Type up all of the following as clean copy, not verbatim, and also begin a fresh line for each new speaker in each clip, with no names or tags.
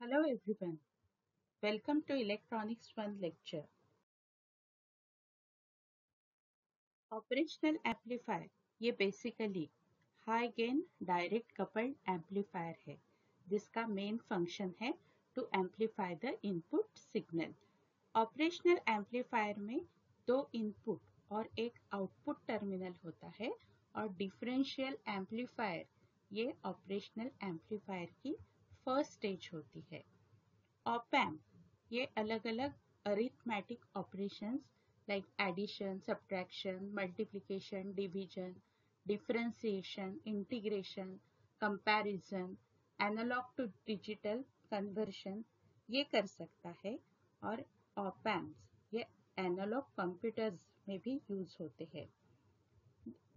Hello everyone, welcome to Electronics 1 lecture. Operational amplifier ये basically high gain direct coupled amplifier है जिसका main function है to amplify the input signal. Operational amplifier में दो input और एक आउटपुट टर्मिनल होता है और डिफरेंशियल एम्पलीफायर ये ऑपरेशनल एम्पलीफायर की फर्स्ट स्टेज होती है। ऑप एम्प ये अलग अलग arithmetic operations like addition, subtraction, multiplication, division, differentiation, integration, comparison, analogue to digital conversion ये कर सकता है। और ऑप एम्प्स ये एनालॉग कंप्यूटर्स में भी यूज होते हैं।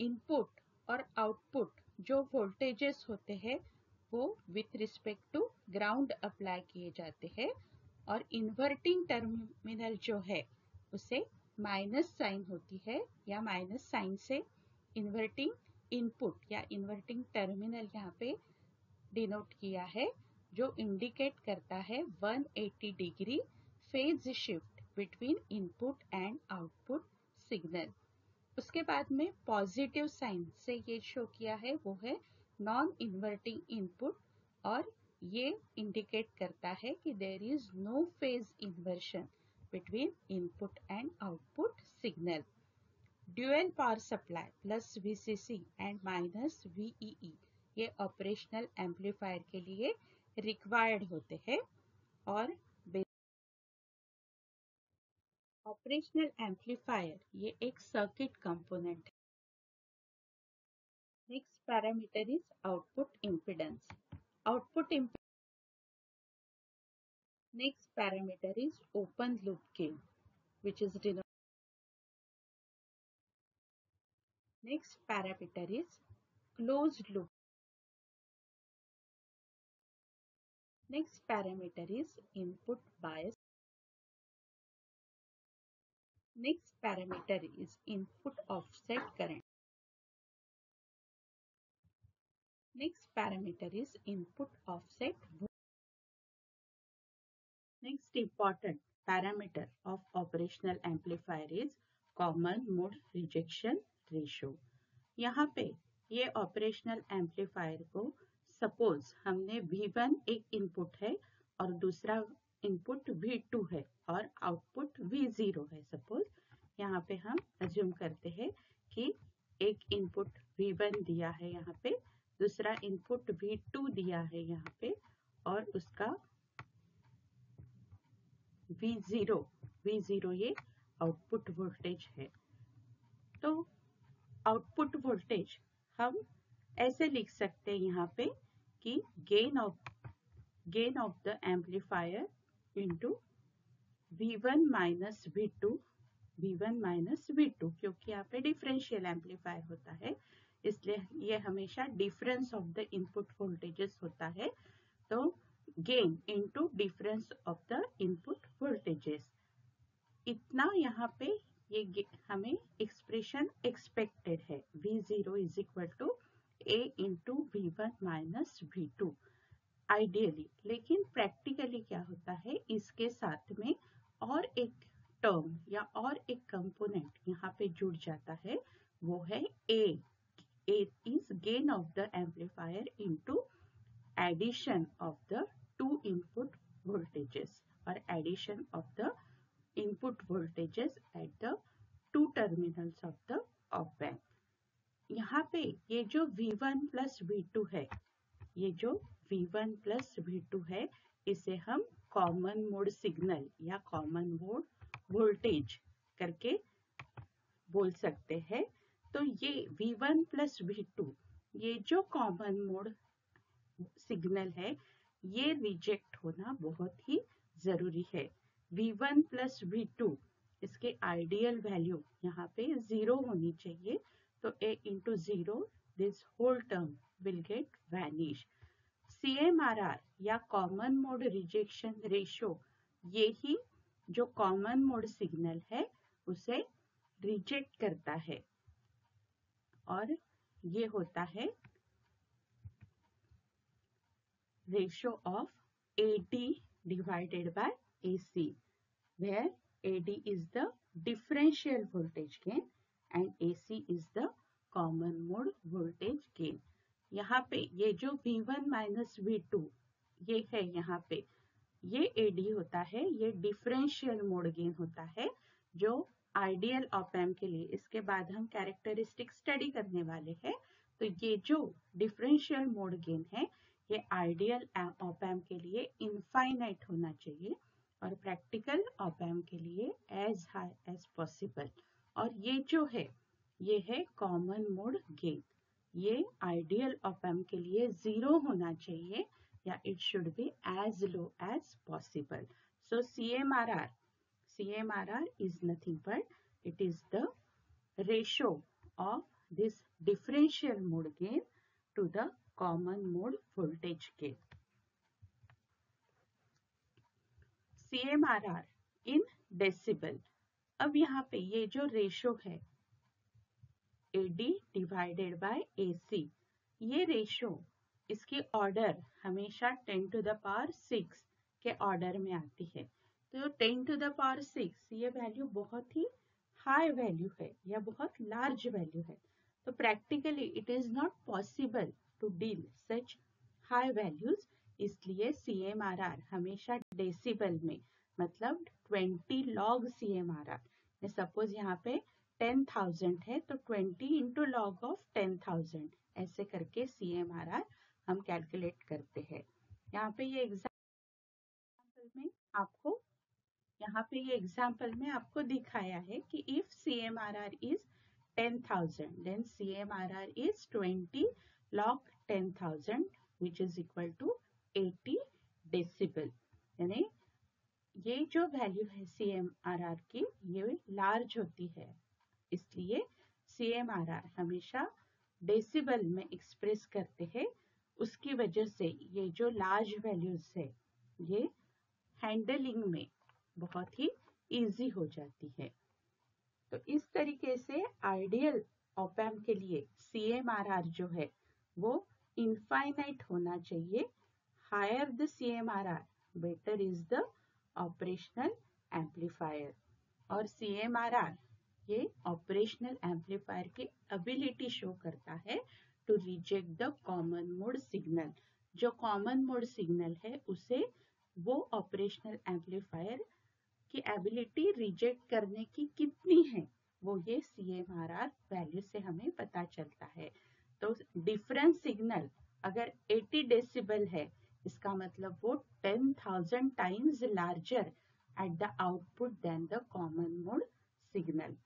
इनपुट और आउटपुट जो वोल्टेजेस होते हैं वो with respect to ground apply किए जाते हैं और इन्वर्टिंग टर्मिनल जो है उसे माइनस साइन होती है या माइनस साइन से इन्वर्टिंग इनपुट या इन्वर्टिंग टर्मिनल यहाँ पे डिनोट किया है जो इंडिकेट करता है 180 degree phase shift between input and output signal. उसके बाद में पॉजिटिव साइन से ये शो किया है वो है नॉन इन्वर्टिंग इनपुट और ये इंडिकेट करता है कि there is no phase inversion between input and output signal. Dual power supply plus VCC and minus VEE ये ऑपरेशनल एम्पलीफायर के लिए रिक्वायर्ड होते हैं। और ऑपरेशनल एम्पलीफायर ये एक सर्किट कंपोनेंट है। Next parameter is output impedance. Output imp Next parameter is open loop gain, which is denoted. Next parameter is closed loop. Next parameter is input bias. Next parameter is input offset current. Next parameter is input offset. Next important parameter of operational amplifier is common mode rejection ratio. यहाँ पे ये operational amplifier को suppose हमने V1 एक input है और दूसरा input V2 है और आउटपुट V0 है। सपोज यहाँ पे हम अज्यूम करते हैं कि एक इनपुट V1 दिया है यहाँ पे, दूसरा इनपुट V2 दिया है यहाँ पे और उसका V0 ये आउटपुट वोल्टेज है। तो आउटपुट वोल्टेज हम ऐसे लिख सकते हैं यहाँ पे कि gain of the amplifier into V1 minus V2 क्योंकि यहाँ पे डिफरेंशियल एम्पलीफायर होता है इसलिए ये हमेशा difference of the input voltages होता है। तो gain into difference of the input voltages इतना यहाँ पे ये हमें एक्सप्रेशन एक्सपेक्टेड है। V0 is equal to A into V1 minus V2 ideally. लेकिन प्रैक्टिकली क्या होता है, इसके साथ में और एक टर्म या और एक कंपोनेंट यहाँ पे जुड़ जाता है, वो है A is gain of the amplifier into addition of the two input voltages और addition of the input voltages at the two terminals of the op amp. यहाँ पे ये जो V1 प्लस V2 है, ये जो V1 प्लस V2 है इसे हम कॉमन मोड सिग्नल या कॉमन मोड वोल्टेज करके बोल सकते हैं। तो ये V1 प्लस V2 ये जो कॉमन मोड सिग्नल है ये रिजेक्ट होना बहुत ही जरूरी है। V1 प्लस V2 इसके आइडियल वैल्यू यहाँ पे 0 होनी चाहिए। तो A into 0 this whole term will get vanish. CMRR या कॉमन मोड रिजेक्शन रेशियो ये ही जो कॉमन मोड सिग्नल है उसे रिजेक्ट करता है और ये होता है ratio of AD divided by AC, where AD is the differential voltage gain and AC is the common mode voltage gain. यहाँ पे ये जो V1 माइनस V2 ये है, यहाँ पे ये AD होता है, ये डिफरेंशियल मोड गेन होता है जो आइडियल ऑप एम्प के लिए, इसके बाद हम कैरेक्टरिस्टिक स्टडी करने वाले हैं। तो ये जो डिफरेंशियल मोड गेन है ये आइडियल ऑप एम्प के लिए इनफाइनाइट होना चाहिए और प्रैक्टिकल ऑप एम्प के लिए एज हाई एज पॉसिबल। और ये जो है ये है कॉमन मोड गेन, ये आइडियल ऑप एम्प के लिए 0 होना चाहिए या it should be as low as possible. So CMRR is nothing but it is the ratio of this differential mode gain to the common mode voltage gain. CMRR in decibel. अब यहाँ पे ये जो रेशो है AD divided by AC, ये ratio इसकी order हमेशा 10 to the power 6 के ऑर्डर में आती है। तो 10 to the power 6 ये वैल्यू बहुत ही हाई वैल्यू है या बहुत लार्ज वैल्यू है। तो practically it is not possible to deal such high values, इसलिए CMRR हमेशा डेसिबल में, मतलब 20 log CMRR। सपोज यहाँ पे 10,000 है तो 20 into log of 10,000 ऐसे करके CMRR हम कैलकुलेट करते हैं। यहाँ पे ये एग्जाम्पल में आपको दिखाया है कि if CMRR is 10,000 then CMRR is 20 log 10,000 which is equal to 80 decibel. यानी ये जो वैल्यू है CMRR की ये लार्ज होती है, इसलिए CMRR हमेशा डेसिबल में एक्सप्रेस करते हैं। उसकी वजह से ये जो लार्ज वैल्यूज है ये हैंडलिंग में बहुत ही इजी हो जाती है। तो इस तरीके से आइडियल ऑप एम्प के लिए CMRR जो है वो इनफाइनाइट होना चाहिए। Higher the CMRR better is the operational amplifier. और CMRR ये ऑपरेशनल एम्पलीफायर की एबिलिटी शो करता है to reject the common mode signal. जो कॉमन मोड सिग्नल है उसे वो ऑपरेशनल एम्पलीफायर की एबिलिटी रिजेक्ट करने की कितनी है वो ये CMRR वैल्यू से हमें पता चलता है। तो डिफरेंस सिग्नल अगर 80 डेसिबल है इसका मतलब वो 10,000 times larger at the output than the common mode signal.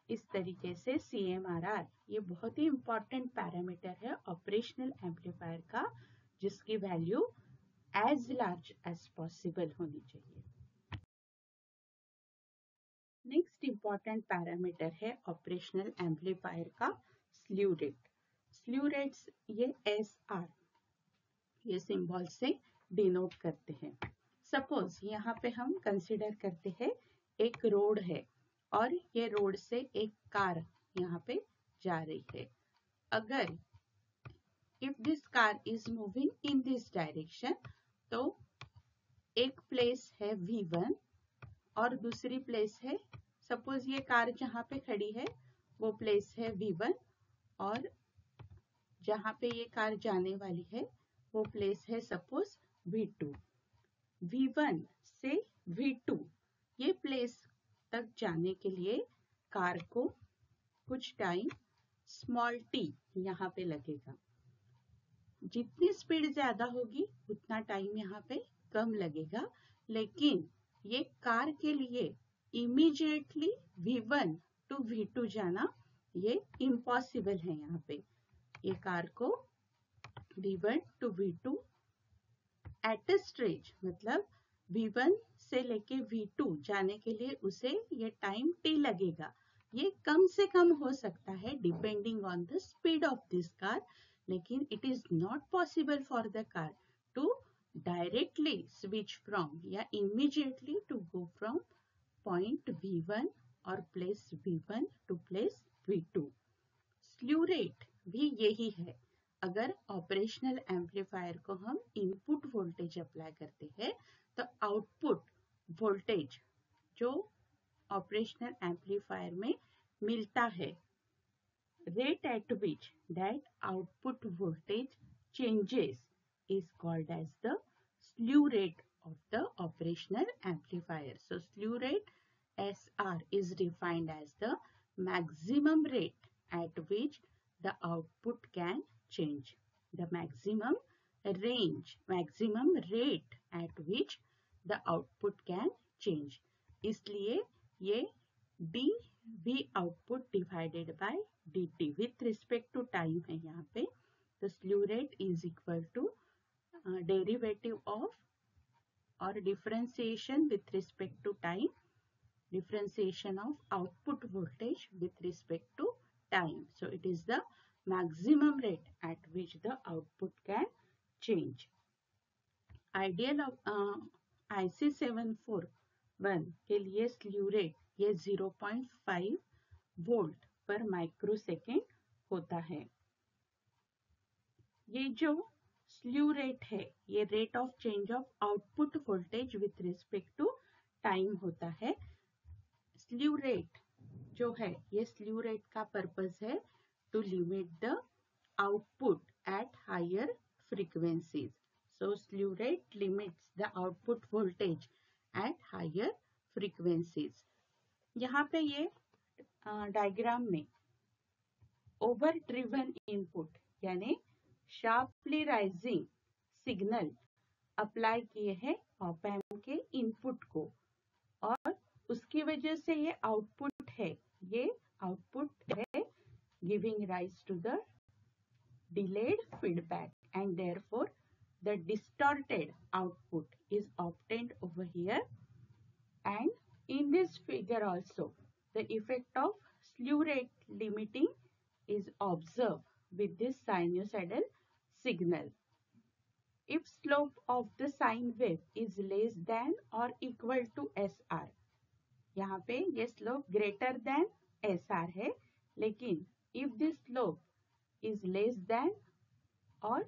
इस तरीके से CMRR ये बहुत ही इंपॉर्टेंट पैरामीटर है ऑपरेशनल एम्पलीफायर का, जिसकी value as large as possible होनी चाहिए। नेक्स्ट इंपॉर्टेंट पैरामीटर है ऑपरेशनल एम्पलीफायर का स्लीव रेट। स्लीव रेट्स ये SR ये सिंबल से डिनोट करते हैं। सपोज यहाँ पे हम कंसिडर करते हैं एक रोड है और ये रोड से एक कार यहाँ पे जा रही है। अगर if this car is moving in this direction तो एक प्लेस है V1 और दूसरी प्लेस है, सपोज ये कार जहाँ पे खड़ी है वो प्लेस है V1 और जहाँ पे ये कार जाने वाली है वो प्लेस है सपोज V2। V1 से V2 ये प्लेस तक जाने के लिए कार को कुछ टाइम स्मॉल t यहाँ पे लगेगा। जितनी स्पीड ज्यादा होगी उतना टाइम यहाँ पे कम लगेगा, लेकिन ये कार के लिए इमीडिएटली V1 टू V2 जाना ये इम्पॉसिबल है। यहाँ पे ये कार को V1 to V2 at a stretch, मतलब V1 से लेके V2 जाने के लिए उसे ये टाइम t लगेगा। ये कम से कम हो सकता है depending on the speed of this car, लेकिन it is not possible for the car to directly switch from या immediately to go from point V1 or place V1 to place V2। Slew rate भी यही है। अगर operational amplifier को हम input voltage apply करते हैं तो आउटपुट वोल्टेज जो ऑपरेशनल एम्पलीफायर में मिलता है, rate at which that output voltage changes is called as the slew rate of the operational amplifier. So slew rate SR is defined as the maximum rate at which the output can change. The maximum rate at which the output can change. इसलिए ये dV output divided by dt with respect to time है यहाँ पे. The slew rate is equal to derivative of or differentiation with respect to time, differentiation of output voltage with respect to time. So it is the maximum rate at which the output can change. Ideal of IC 741 के लिए slew rate ये 0.5 volt पर microsecond होता है. ये जो slew rate है ये rate of change of output voltage with respect to time होता है. स्ल्यू रेट जो है ये स्ल्यू रेट का पर्पस है to limit the output at higher frequencies. So slew rate limits the output voltage at higher frequencies. यहाँ पे ये डायग्राम में ओवर ड्रिवन इनपुट यानी शार्पली राइजिंग सिग्नल अप्लाई किए हैं ऑप एम्प के इनपुट को और उसकी वजह से ये आउटपुट है giving rise to the delayed feedback and therefore the distorted output is obtained over here. And in this figure also the effect of slew rate limiting is observed with this sinusoidal signal. If slope of the sine wave is less than or equal to SR, यहाँ पे ये slope greater than SR है, लेकिन if this slope is less than or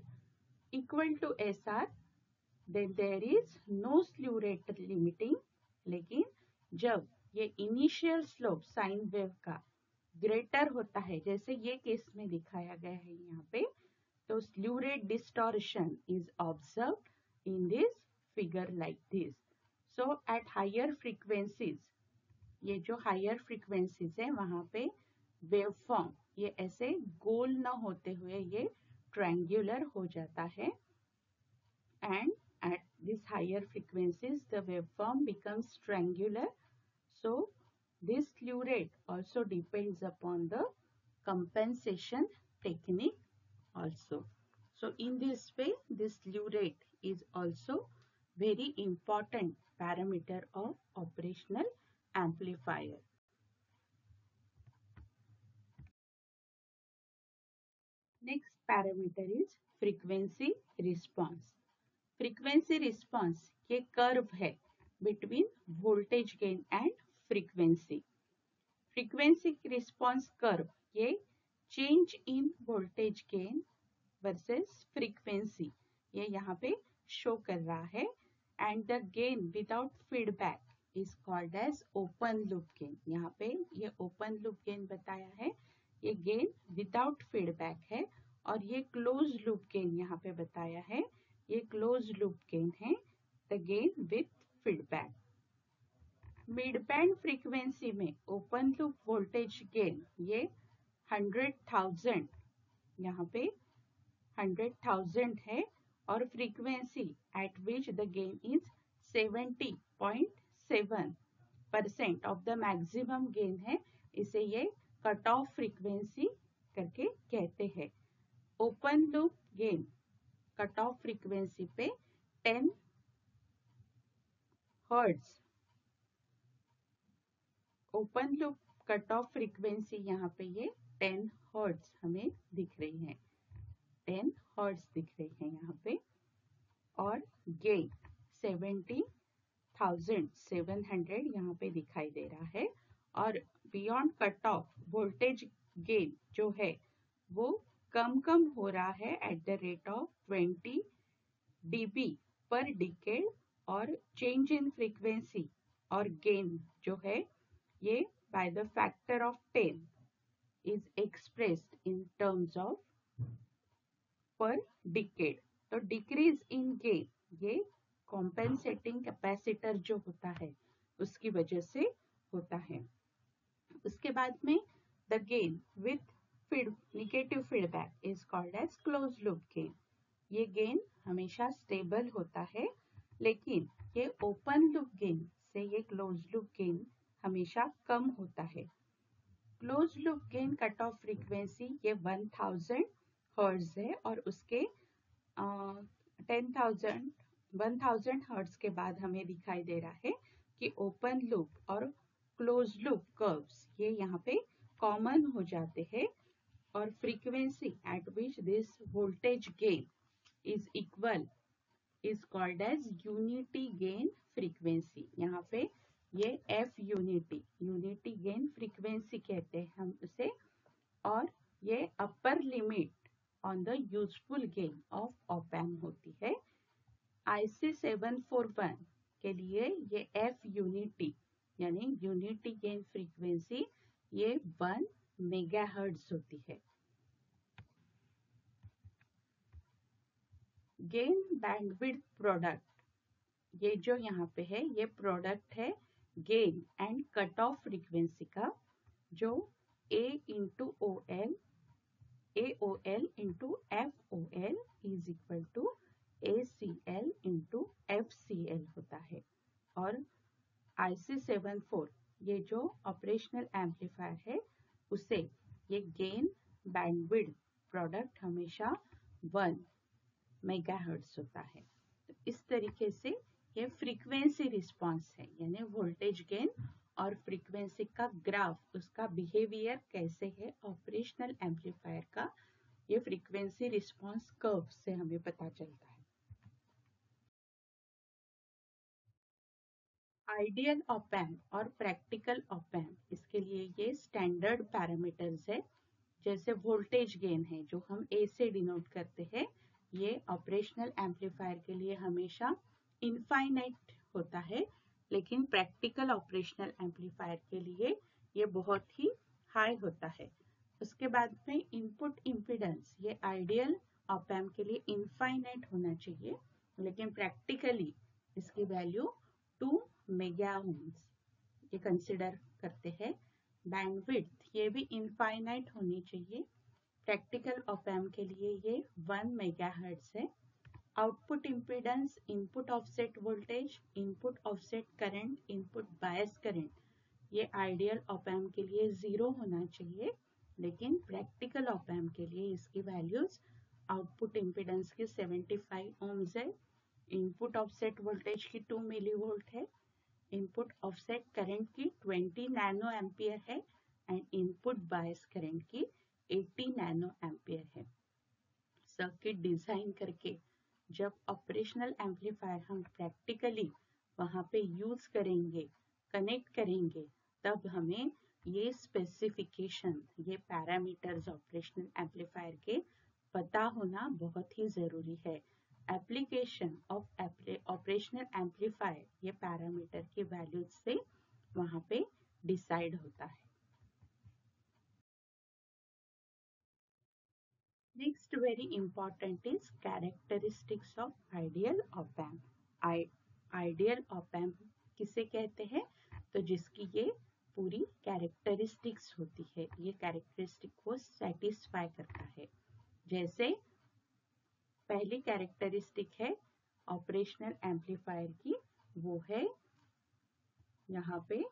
equal to SR, then there is no slew rate limiting. लेकिन जब ये initial slope sine wave का greater होता है जैसे ये केस में दिखाया गया है यहाँ पे, तो slew rate distortion is observed in this figure like this. So at higher frequencies, ये जो हायर फ्रीक्वेंसीज है वहां पे वेव फॉर्म ये ऐसे गोल न होते हुए ये ट्रायंगुलर हो जाता है. And at this higher frequencies the waveform becomes triangular. So this slew rate also depends upon the compensation technique also. So in this way this slew rate is also very important parameter of operational amplifier. Next parameter is frequency response. Frequency response ये curve है between voltage gain and frequency. Frequency response curve ये change in voltage gain versus frequency ये यहाँ पे show कर रहा है. And the gain without feedback is called as open loop gain. यहाँ पे ये ओपन लूप गेन बताया है, ये गेन विदाउट फीडबैक है. और ये क्लोज लूप गेन यहाँ पे बताया है, ये क्लोज लूप गेन है, the gain with feedback. Mid band frequency में ओपन लूप वोल्टेज गेन ये 100,000 यहाँ पे 100,000 है और frequency at which the gain is 70.7% of the maximum gain है. इसे ये कट ऑफ फ्रीक्वेंसी करके कहते हैं. Open loop gain cut off frequency पे 10 hertz, open loop cut off frequency यहाँ पे ये 10 हर्ट्ज हमें दिख रही है, 10 हर्ट्ज दिख रही है यहाँ पे. और गेन 70,700 यहाँ पे दिखाई दे रहा है. और beyond cut off voltage gain जो है वो कम हो रहा है at the rate of 20 dB पर डिकेड और चेंज इन फ्रीक्वेंसी और गेन जो है ये by the factor of 10 is expressed in terms of पर डिकेड। तो डिक्रीज इन गेन ये कॉम्पेंसेटिंग कैपेसिटर जो होता है उसकी वजह से होता है। उसके बाद में the gain with negative feedback is called as close loop gain. ये गेन हमेशा स्टेबल होता है, लेकिन ये ओपन लूप गेन से ये क्लोज लूप गेन हमेशा कम होता है। Close loop gain cut off frequency ये 1000 हर्ट्ज है और उसके 1000 हर्ट्ज के बाद हमें दिखाई दे रहा है कि ओपन लूप और क्लोज लूप कर्व्स ये यहाँ पे कॉमन हो जाते हैं और frequency at which this voltage gain is equal is called as unity gain frequency. यहाँ पे ये एफ यूनिटी गेन फ्रीक्वेंसी कहते हैं हम उसे, और ये upper limit on the useful gain of op amp होती है। IC 741 के लिए ये एफ यूनिटी यानी यूनिटी गेन फ्रीक्वेंसी ये 1 मेगाहर्ट्ज होती है। गेन बैंडविड्थ प्रोडक्ट ये जो यहाँ पे है ये प्रोडक्ट है gain and cut off frequency का, जो A into O L into F O L is equal to ACL into FCL होता है। और IC74 ये जो ऑपरेशनल एम्पलीफायर है उसे ये गेन बैंडविड्थ प्रोडक्ट हमेशा 1 मेगाहर्ट्ज होता है। तो इस तरीके से ये फ्रीक्वेंसी रिस्पांस है, यानी वोल्टेज गेन और फ्रीक्वेंसी का ग्राफ उसका बिहेवियर कैसे है ऑपरेशनल एम्पलीफायर का, ये फ्रीक्वेंसी रिस्पांस कर्व से हमें पता चलता है। आइडियल ऑप एम्प और प्रैक्टिकल ऑप एम्प, इसके लिए ये स्टैंडर्ड पैरामीटर्स है। जैसे वोल्टेज गेन है जो हम ए से डिनोट करते हैं, ये ऑपरेशनल एम्पलीफायर के लिए हमेशा इनफाइनाइट होता है, लेकिन प्रैक्टिकल ऑपरेशनल एम्पलीफायर के लिए ये बहुत ही हाई होता है। उसके बाद में इनपुट इम्पीडेंस, ये आइडियल ऑप एम्प के लिए इनफाइनाइट होना चाहिए, लेकिन प्रैक्टिकली इसकी वैल्यू 2 मेगा ओम्स ये कंसिडर करते हैं। बैंडविड्थ ये भी इनफाइनाइट होनी चाहिए, प्रैक्टिकल ऑप एम्प के लिए ये 1 मेगाहर्ट्ज है। Output impedance, input offset voltage, input offset current, input bias current, ये आइडियल ऑप एम्प के लिए 0 होना चाहिए, लेकिन प्रैक्टिकल ऑप एम्प के लिए इसकी वैल्यूज आउटपुट इम्पीडेंस की 75 ओम्स है, इनपुट ऑफसेट वोल्टेज की 2 मिलीवोल्ट है, इनपुट ऑफसेट करंट की 20 नैनो एम्पियर है एंड इनपुट बायस करंट की 80 नैनो एम्पियर है। सर्किट डिजाइन करके जब ऑपरेशनल एम्पलीफायर हम प्रैक्टिकली वहाँ पे यूज करेंगे, कनेक्ट करेंगे, तब हमें ये स्पेसिफिकेशन, ये पैरामीटर्स ऑपरेशनल एम्पलीफायर के पता होना बहुत ही जरूरी है। एप्लीकेशन ऑफ ऑपरेशनल एम्पलीफायर ये पैरामीटर की वैल्यूज से वहाँ पे डिसाइड होता है। Next very important is characteristics of ideal op amp. Ideal op amp किसे कहते हैं? तो जिसकी ये पूरी कैरेक्टरिस्टिक्स होती है, ये कैरेक्टरिस्टिक को सेटिस्फाई करता है। जैसे पहली कैरेक्टरिस्टिक है ऑपरेशनल एम्पलीफायर की, वो है यहाँ पे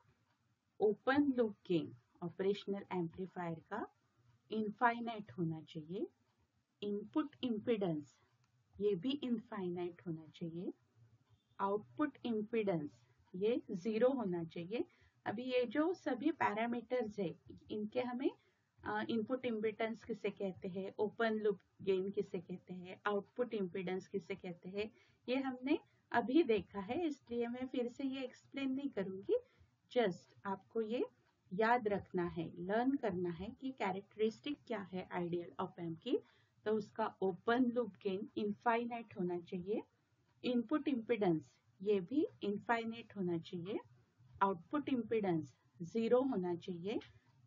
open loop gain operational amplifier का इनफाइनाइट होना चाहिए। इनपुट इम्पीडेंस ये भी इनफाइनाइट होना चाहिए। आउटपुट इम्पीडेंस ये 0 होना चाहिए। अभी ये जो सभी पैरामीटर्स है इनके हमें इनपुट इम्पीडेंस किसे कहते हैं, ओपन लूप गेन किसे कहते हैं, आउटपुट इम्पीडेंस किसे कहते हैं, ये हमने अभी देखा है, इसलिए मैं फिर से ये एक्सप्लेन नहीं करूंगी। जस्ट आपको ये याद रखना है, लर्न करना है कि कैरेक्टरिस्टिक क्या है आइडियल ऑप एम्प की। तो उसका ओपन लूप गेन इनफाइनाइट होना चाहिए, इनपुट इम्पिडेंस ये भी इनफाइनाइट होना चाहिए, आउटपुट इम्पिडेंस 0 होना चाहिए,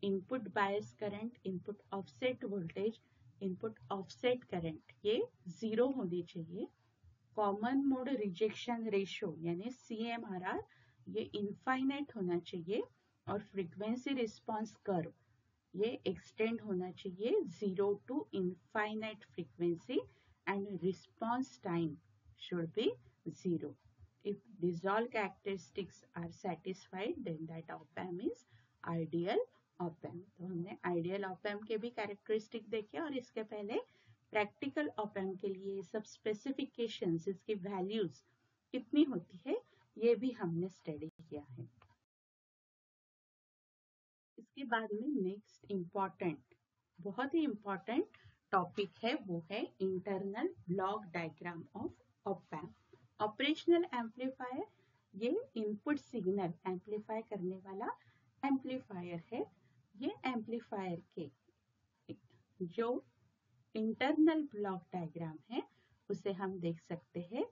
input bias current, input offset voltage, input offset current ये 0 होनी चाहिए, कॉमन मोड रिजेक्शन रेशो यानी CMRR ये इनफाइनाइट होना चाहिए, और फ्रीक्वेंसी रिस्पांस कर्व ये एक्सटेंड होना चाहिए 0 to infinite frequency, and response time should be 0. If these all characteristics are satisfied, then that op-amp is ideal op-amp. तो हमने ideal op-amp के भी characteristic देखे, और इसके पहले practical op-amp के लिए सब specifications, इसकी values कितनी होती है ये भी हमने study किया है। इसके बाद में नेक्स्ट इम्पॉर्टेंट, बहुत ही इम्पॉर्टेंट टॉपिक है, वो है internal block diagram of op-amp. Operational amplifier ये इनपुट सिग्नल एम्पलीफाई करने वाला एम्पलीफायर है। ये एम्पलीफायर के जो इंटरनल ब्लॉक डायग्राम है उसे हम देख सकते हैं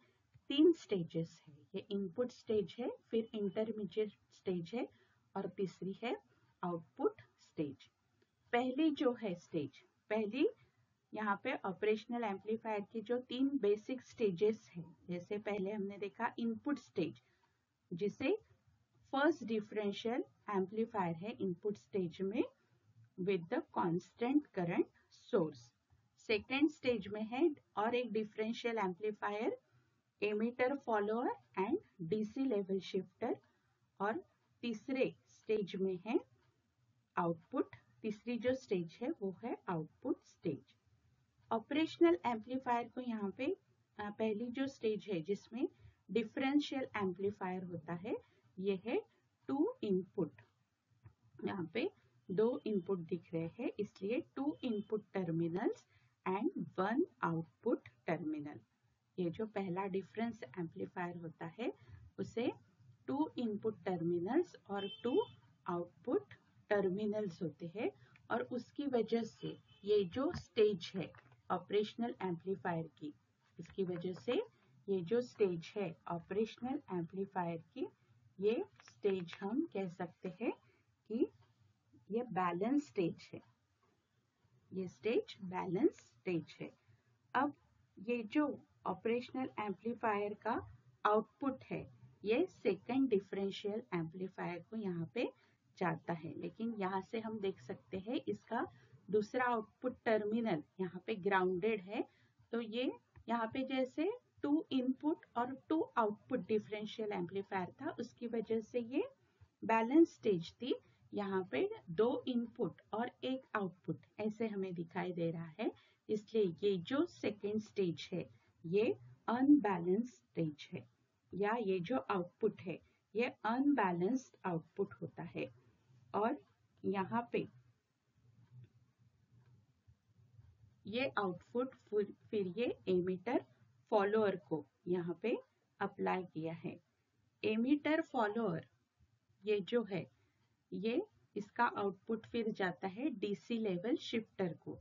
3 स्टेजेस है। ये इनपुट स्टेज है, फिर इंटरमीडिएट स्टेज है, और तीसरी है आउटपुट स्टेज। पहली जो है स्टेज, पहली यहाँ पे ऑपरेशनल एम्पलीफायर की जो 3 बेसिक स्टेजेस है, जैसे पहले हमने देखा इनपुट स्टेज, जिसे फर्स्ट डिफरेंशियल एम्पलीफायर है इनपुट स्टेज में with the constant current source. Second stage में है और एक differential amplifier, emitter follower and DC level shifter, और तीसरे स्टेज में है आउटपुट। तीसरी जो स्टेज है वो है आउटपुट स्टेज। ऑपरेशनल एम्पलीफायर को यहाँ पे पहली जो स्टेज है जिसमें डिफरेंशियल एम्पलीफायर होता है, ये है 2 इनपुट। यहाँ पे 2 इनपुट दिख रहे हैं, इसलिए 2 input terminals and 1 output terminal. ये जो पहला डिफरेंस एम्पलीफायर होता है उसे 2 इनपुट टर्मिनल्स और 2 आउटपुट टर्मिनल्स होते हैं, और उसकी वजह से ये जो स्टेज है ऑपरेशनल एम्पलीफायर की, इसकी वजह से ये जो स्टेज है ऑपरेशनल एम्पलीफायर की, ये स्टेज हम कह सकते हैं कि ये बैलेंस स्टेज है। ये स्टेज बैलेंस स्टेज है। अब ये जो ऑपरेशनल एम्पलीफायर का आउटपुट है ये सेकंड डिफरेंशियल एम्पलीफायर को यहाँ पे जाता है, लेकिन यहाँ से हम देख सकते हैं इसका दूसरा आउटपुट टर्मिनल यहाँ पे ग्राउंडेड है, तो ये यहाँ पे जैसे 2 इनपुट और 2 आउटपुट डिफरेंशियल एम्पलीफायर था, उसकी वजह से ये बैलेंस स्टेज थी। यहाँ पे 2 इनपुट और 1 आउटपुट ऐसे हमें दिखाई दे रहा है, इसलिए ये जो सेकेंड स्टेज है ये अनबैलेंस स्टेज है, या ये जो आउटपुट है ये अनबैलेंस्ड आउटपुट होता है। और यहाँ पे ये आउटपुट फिर ये एमीटर फॉलोअर को यहाँ पे अप्लाई किया है। एमीटर फॉलोअर ये जो है ये इसका आउटपुट फिर जाता है डीसी लेवल शिफ्टर को।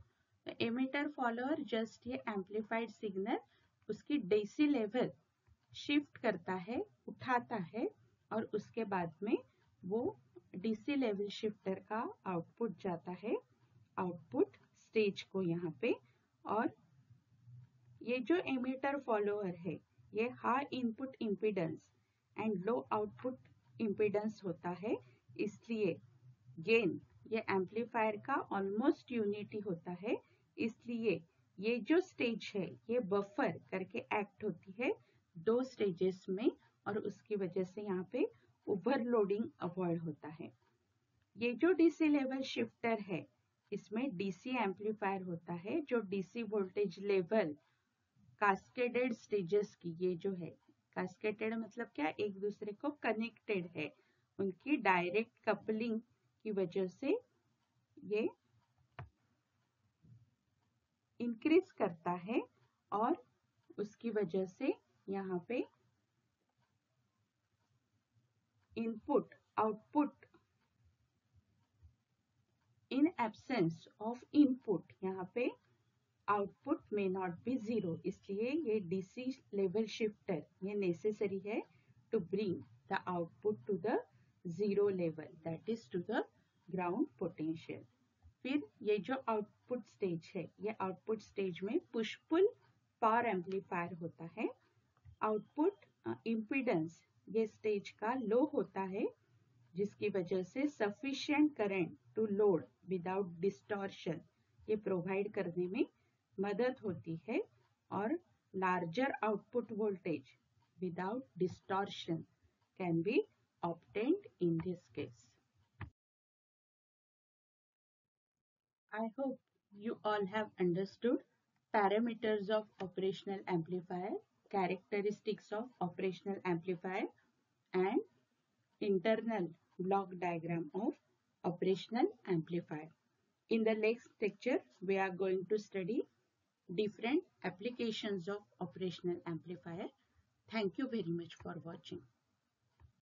एमीटर फॉलोअर जस्ट ये एम्पलीफाइड सिग्नल उसकी डीसी लेवल शिफ्ट करता है, उठाता है, और उसके बाद में वो डीसी लेवल शिफ्टर का आउटपुट जाता है आउटपुट स्टेज को यहाँ पे। और ये जो एमीटर फॉलोअर है ये high input impedance and low output impedance होता है, इसलिए गेन ये एम्पलीफायर का ऑलमोस्ट यूनिटी होता है, इसलिए ये जो स्टेज है ये बफर करके एक्ट होती है 2 स्टेजेस में, और उसकी वजह से यहाँ पे ओवरलोडिंग अवॉइड होता है। ये जो डीसी लेवल शिफ्टर है इसमें डीसी एम्पलीफायर होता है, जो DC voltage level cascaded stages की, ये जो है कास्केडेड मतलब क्या, एक दूसरे को कनेक्टेड है, उनकी डायरेक्ट कपलिंग की वजह से ये इंक्रीज करता है, और उसकी वजह से यहाँ पे input output in absence of input यहाँ पे output may not be zero, इसलिए ये डीसी लेवल शिफ्टर ये नेसेसरी है to bring the output to the zero level, that is to the ground potential. फिर ये जो आउटपुट स्टेज है, ये आउटपुट स्टेज में पुश पुल पावर एम्पलीफायर होता है। आउटपुट इम्पीडेंस ये स्टेज का लो होता है, जिसकी वजह से sufficient current to load without distortion ये प्रोवाइड करने में मदद होती है, और larger output voltage without distortion can be obtained in this case. I hope you all have understood parameters of operational amplifier, characteristics of operational amplifier, and internal block diagram of operational amplifier. In the next lecture, we are going to study different applications of operational amplifier. Thank you very much for watching.